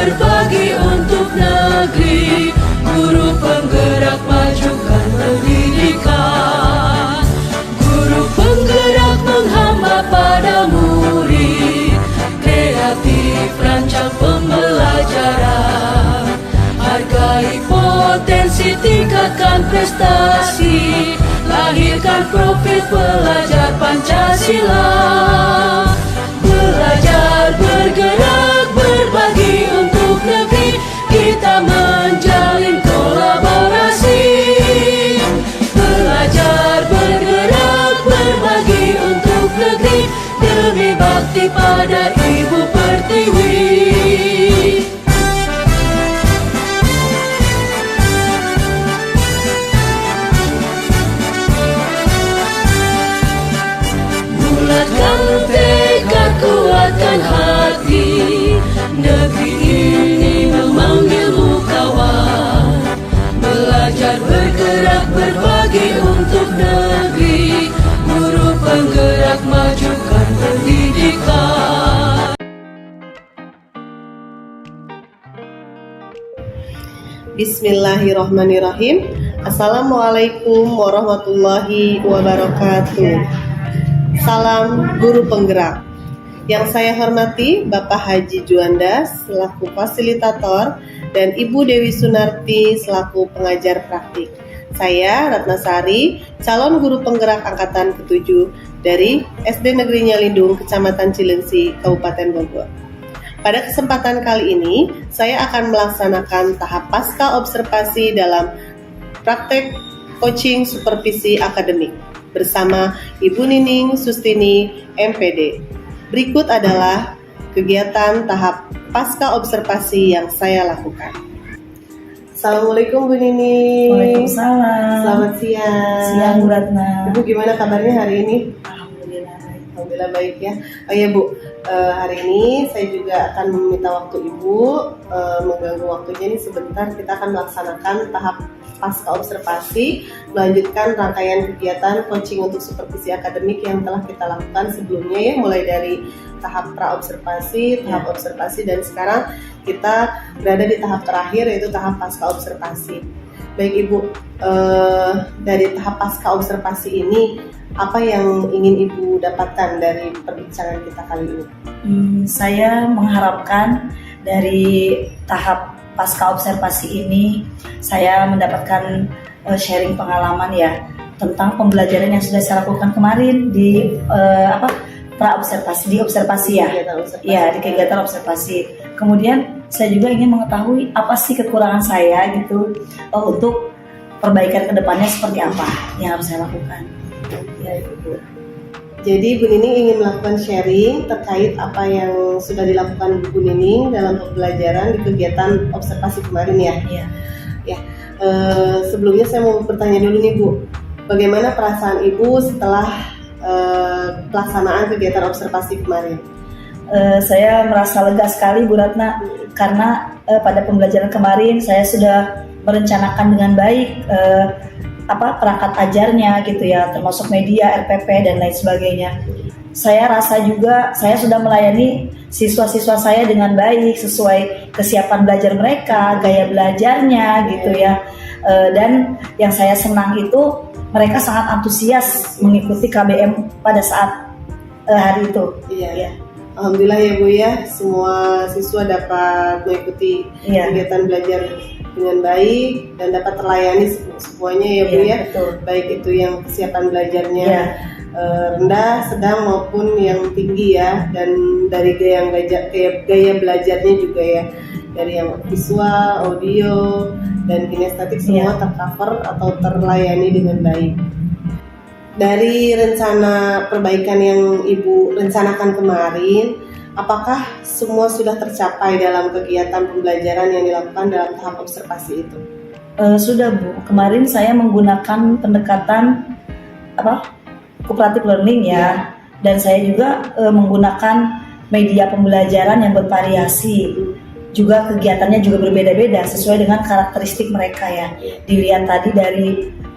berbagi untuk negeri, guru penggerak majukan pendidikan. Guru penggerak menghamba pada murid, kreatif rancang pembelajaran. Hargai potensi, tingkatkan prestasi, lahirkan profil pelajar Pancasila. Belajar, bergerak, berbagi untuk negeri, kita menjalin kolaborasi. Belajar, bergerak, berbagi untuk negeri, demi bakti pada Ibu Pertiwi. Bulatkan tekad, kuatkan hati, negeri ini memanggilmu kawan. Belajar, bergerak, berbagi untuk negeri, guru penggerak majukan pendidikan. Bismillahirrahmanirrahim. Assalamualaikum warahmatullahi wabarakatuh. Salam Guru Penggerak. Yang saya hormati Bapak Haji Juanda selaku fasilitator dan Ibu Dewi Sunarti selaku pengajar praktik. Saya Ratnasari, calon guru penggerak angkatan ke-7 dari SD Negeri Nyalindung, Kecamatan Cilengsi, Kabupaten Bogor. Pada kesempatan kali ini, saya akan melaksanakan tahap pasca observasi dalam praktek coaching supervisi akademik bersama Ibu Nining Sustini, MPD. Berikut adalah kegiatan tahap pasca observasi yang saya lakukan. Assalamualaikum Bu Nining. Waalaikumsalam. Selamat siang. Siang Bu Ratna. Ibu gimana kabarnya hari ini? Alhamdulillah. Alhamdulillah baik ya. Oh ya Bu, hari ini saya juga akan meminta waktu Ibu, mengganggu waktunya ini sebentar. Kita akan melaksanakan tahap pasca observasi, melanjutkan rangkaian kegiatan coaching untuk supervisi akademik yang telah kita lakukan sebelumnya ya, mulai dari tahap pra-observasi, tahap observasi, dan sekarang kita berada di tahap terakhir yaitu tahap pasca observasi. Baik Ibu, dari tahap pasca observasi ini apa yang ingin Ibu dapatkan dari perbincangan kita kali ini? Saya mengharapkan dari tahap pasca observasi ini saya mendapatkan sharing pengalaman ya tentang pembelajaran yang sudah saya lakukan kemarin di pra-observasi, di observasi ya. Ya, di kegiatan observasi. Kemudian saya juga ingin mengetahui apa sih kekurangan saya gitu untuk perbaikan kedepannya seperti apa yang harus saya lakukan. Ya, itu. Jadi Bu Nining ingin melakukan sharing terkait apa yang sudah dilakukan Bu Nining dalam pembelajaran di kegiatan observasi kemarin ya. Iya. Ya, sebelumnya saya mau bertanya dulu nih Bu, bagaimana perasaan Ibu setelah pelaksanaan kegiatan observasi kemarin? Saya merasa lega sekali Bu Ratna karena pada pembelajaran kemarin saya sudah merencanakan dengan baik perangkat ajarnya gitu ya, termasuk media, RPP dan lain sebagainya. Saya rasa juga saya sudah melayani siswa-siswa saya dengan baik sesuai kesiapan belajar mereka, gaya belajarnya gitu ya. Dan yang saya senang itu mereka sangat antusias mengikuti KBM pada saat hari itu. Iya. Alhamdulillah ya Bu ya, semua siswa dapat mengikuti kegiatan belajar dengan baik dan dapat terlayani semuanya ya Bu ya. Betul. Baik itu yang kesiapan belajarnya rendah, sedang maupun yang tinggi ya, dan dari gaya belajarnya juga ya, dari yang visual, audio dan kinestetik semua tercover atau terlayani dengan baik. Dari rencana perbaikan yang Ibu rencanakan kemarin, apakah semua sudah tercapai dalam kegiatan pembelajaran yang dilakukan dalam tahap observasi itu? Sudah Bu, kemarin saya menggunakan pendekatan cooperative learning ya, dan saya juga menggunakan media pembelajaran yang bervariasi. Juga kegiatannya juga berbeda-beda sesuai dengan karakteristik mereka ya. Dilihat tadi dari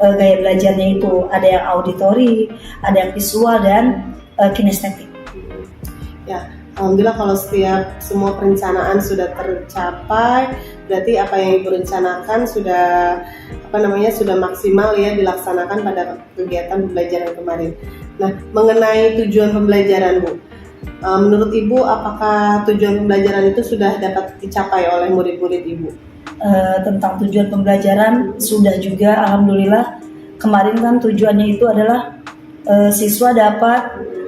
gaya belajarnya itu ada yang auditori, ada yang visual dan kinestetik. Ya, Alhamdulillah kalau setiap semua perencanaan sudah tercapai, berarti apa yang Ibu rencanakan sudah maksimal ya dilaksanakan pada kegiatan pembelajaran kemarin. Nah, mengenai tujuan pembelajaran Bu, menurut Ibu apakah tujuan pembelajaran itu sudah dapat dicapai oleh murid-murid Ibu? Tentang tujuan pembelajaran sudah juga, alhamdulillah. Kemarin kan tujuannya itu adalah siswa dapat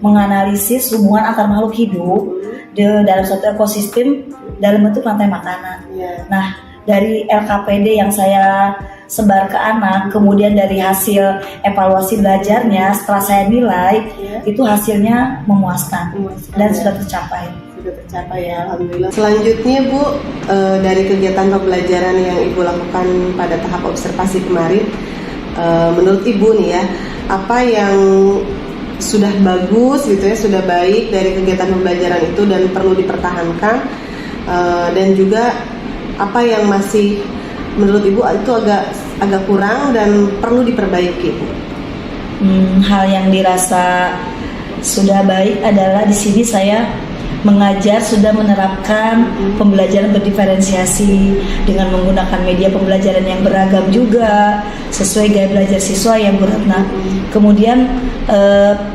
menganalisis hubungan antar makhluk hidup dalam suatu ekosistem dalam bentuk rantai makanan. Yeah. Nah, dari LKPD yang saya sebar ke anak, kemudian dari hasil evaluasi belajarnya setelah saya nilai, itu hasilnya memuaskan dan sudah tercapai. Sudah tercapai ya, alhamdulillah. Selanjutnya Bu, dari kegiatan pembelajaran yang Ibu lakukan pada tahap observasi kemarin, menurut Ibu nih ya, apa yang sudah bagus gitu ya, sudah baik dari kegiatan pembelajaran itu dan perlu dipertahankan, dan juga apa yang masih menurut Ibu itu agak kurang dan perlu diperbaiki Bu? Hal yang dirasa sudah baik adalah di sini saya mengajar sudah menerapkan pembelajaran berdiferensiasi dengan menggunakan media pembelajaran yang beragam juga sesuai gaya belajar siswa yang Bu Ratna. Kemudian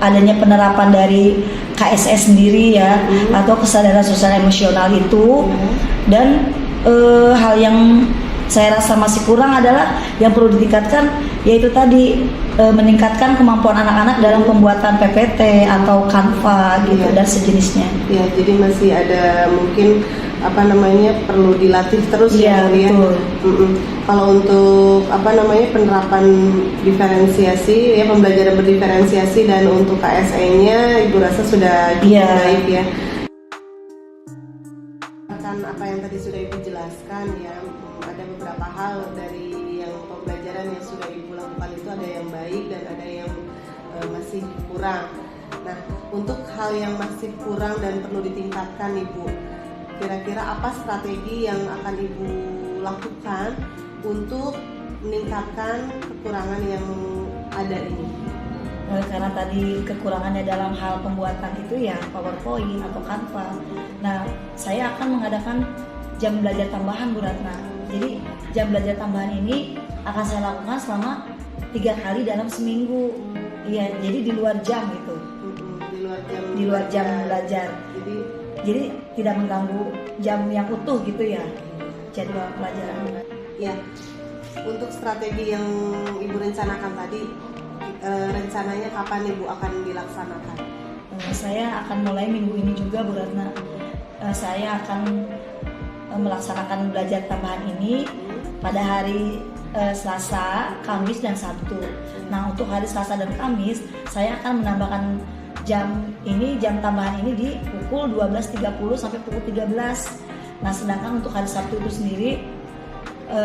adanya penerapan dari KSS sendiri ya, atau kesadaran sosial emosional itu, dan hal yang saya rasa masih kurang adalah yang perlu ditingkatkan, yaitu tadi meningkatkan kemampuan anak-anak dalam pembuatan PPT atau Canva gitu dan sejenisnya. Ya, jadi masih ada mungkin perlu dilatih terus ya. Kalau untuk penerapan diferensiasi ya, pembelajaran berdiferensiasi dan untuk KSE-nya Ibu rasa sudah cukup baik ya. Kan apa yang tadi sudah Ibu jelaskan ya, ada beberapa hal dari yang pembelajaran yang sudah Ibu lakukan itu ada yang baik dan ada yang masih kurang. Nah, untuk hal yang masih kurang dan perlu ditingkatkan Ibu, kira-kira apa strategi yang akan Ibu lakukan untuk meningkatkan kekurangan yang ada ini? Karena tadi kekurangannya dalam hal pembuatan itu ya PowerPoint atau Canva. Nah, saya akan mengadakan jam belajar tambahan Bu Ratna. Jadi jam belajar tambahan ini akan saya lakukan selama 3 kali dalam seminggu. Iya, jadi di luar jam gitu. Di luar jam belajar. Jadi tidak mengganggu jam yang utuh gitu ya, jadwal pelajaran. Ya, untuk strategi yang Ibu rencanakan tadi, rencananya kapan Ibu akan dilaksanakan? Saya akan mulai minggu ini juga Bu Ratna. Saya akan melaksanakan belajar tambahan ini pada hari Selasa, Kamis, dan Sabtu. Nah, untuk hari Selasa dan Kamis saya akan menambahkan jam tambahan ini di pukul 12.30 sampai pukul 13. Nah, sedangkan untuk hari Sabtu itu sendiri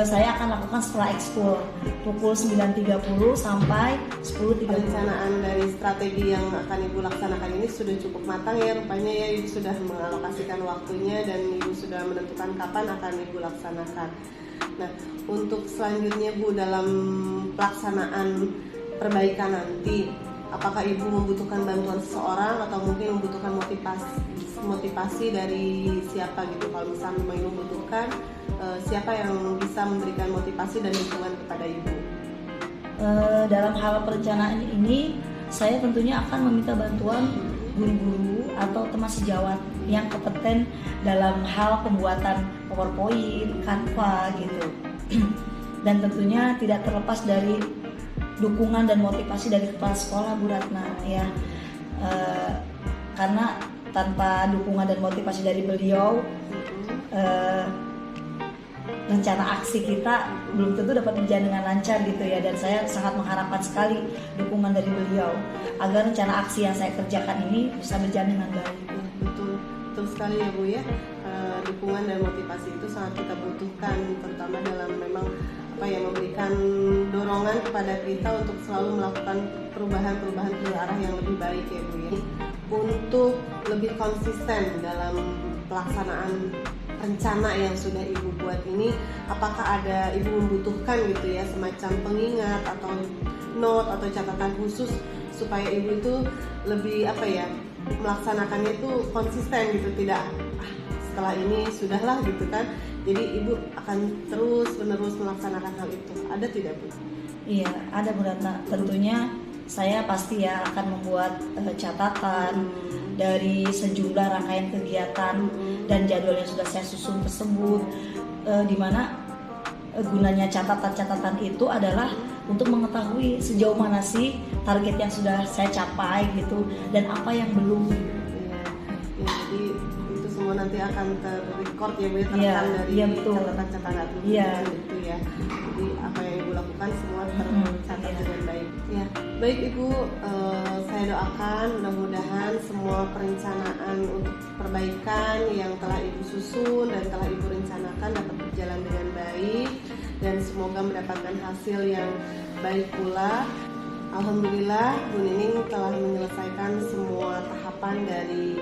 saya akan lakukan setelah ekskul pukul 9.30 sampai 10.30. Perencanaan dari strategi yang akan Ibu laksanakan ini sudah cukup matang ya rupanya ya. Ibu sudah mengalokasikan waktunya dan Ibu sudah menentukan kapan akan Ibu laksanakan. Nah, untuk selanjutnya Bu, dalam pelaksanaan perbaikan nanti, apakah Ibu membutuhkan bantuan seseorang atau mungkin membutuhkan motivasi dari siapa gitu? Kalau misalnya memang Ibu membutuhkan, siapa yang bisa memberikan motivasi dan dukungan kepada Ibu? Dalam hal perencanaan ini, saya tentunya akan meminta bantuan guru-guru atau teman sejawat yang kompeten dalam hal pembuatan PowerPoint, Canva gitu. Dan tentunya tidak terlepas dari dukungan dan motivasi dari kepala sekolah Bu Ratna ya, karena tanpa dukungan dan motivasi dari beliau, rencana aksi kita belum tentu dapat berjalan dengan lancar gitu ya. Dan saya sangat mengharapkan sekali dukungan dari beliau agar rencana aksi yang saya kerjakan ini bisa berjalan dengan baik. Betul sekali ya Bu ya. Dukungan dan motivasi itu sangat kita butuhkan, terutama dalam memang memberikan dorongan kepada kita untuk selalu melakukan perubahan-perubahan ke arah yang lebih baik ya Bu ya. Untuk lebih konsisten dalam pelaksanaan rencana yang sudah Ibu buat ini, apakah ada Ibu membutuhkan gitu ya semacam pengingat atau note atau catatan khusus supaya Ibu itu lebih melaksanakannya itu konsisten gitu, tidak setelah ini sudahlah gitu kan. Jadi ibu akan terus menerus melaksanakan hal itu, ada tidak Bu? Iya, ada Bu Ratna. Tentunya saya pasti ya akan membuat catatan dari sejumlah rangkaian kegiatan dan jadwal yang sudah saya susun tersebut, di mana gunanya catatan-catatan itu adalah untuk mengetahui sejauh mana sih target yang sudah saya capai gitu, dan apa yang belum. Ya, jadi itu semua nanti akan terrecord ya Bu, terekam Iya, dari iya, betul. catatan-catatan Iya. itu ya. Jadi apa yang Ibu lakukan semua tercatat dengan baik. Ya, baik Ibu, saya doakan mudah-mudahan semua perencanaan untuk perbaikan yang telah Ibu susun dan telah Ibu rencanakan dapat berjalan dengan baik dan semoga mendapatkan hasil yang baik pula. Alhamdulillah Bu Nining telah menyelesaikan semua tahapan dari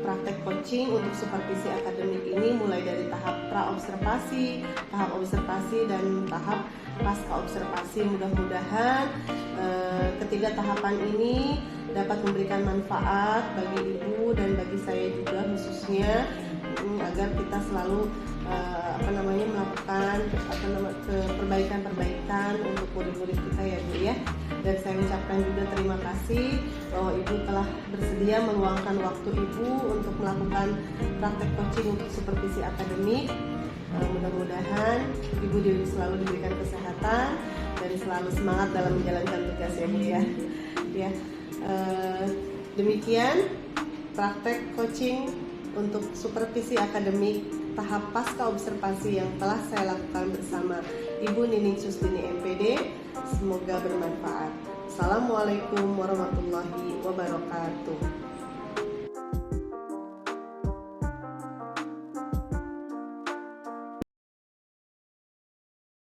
praktek coaching untuk supervisi akademik ini, mulai dari tahap pra-observasi, tahap observasi, dan tahap pasca observasi. Mudah-mudahan ketiga tahapan ini dapat memberikan manfaat bagi Ibu dan bagi saya juga khususnya, agar kita selalu melakukan perbaikan-perbaikan untuk murid-murid kita ya Bu ya. Dan saya ucapkan juga terima kasih bahwa Ibu telah bersedia meluangkan waktu Ibu untuk melakukan praktek coaching untuk supervisi akademik. Mudah-mudahan Ibu selalu diberikan kesehatan dan selalu semangat dalam menjalankan tugas ya Bu ya. Ya, demikian praktek coaching untuk supervisi akademik tahap pasca observasi yang telah saya lakukan bersama Ibu Nining Susdini MPD. Semoga bermanfaat. Assalamualaikum warahmatullahi wabarakatuh.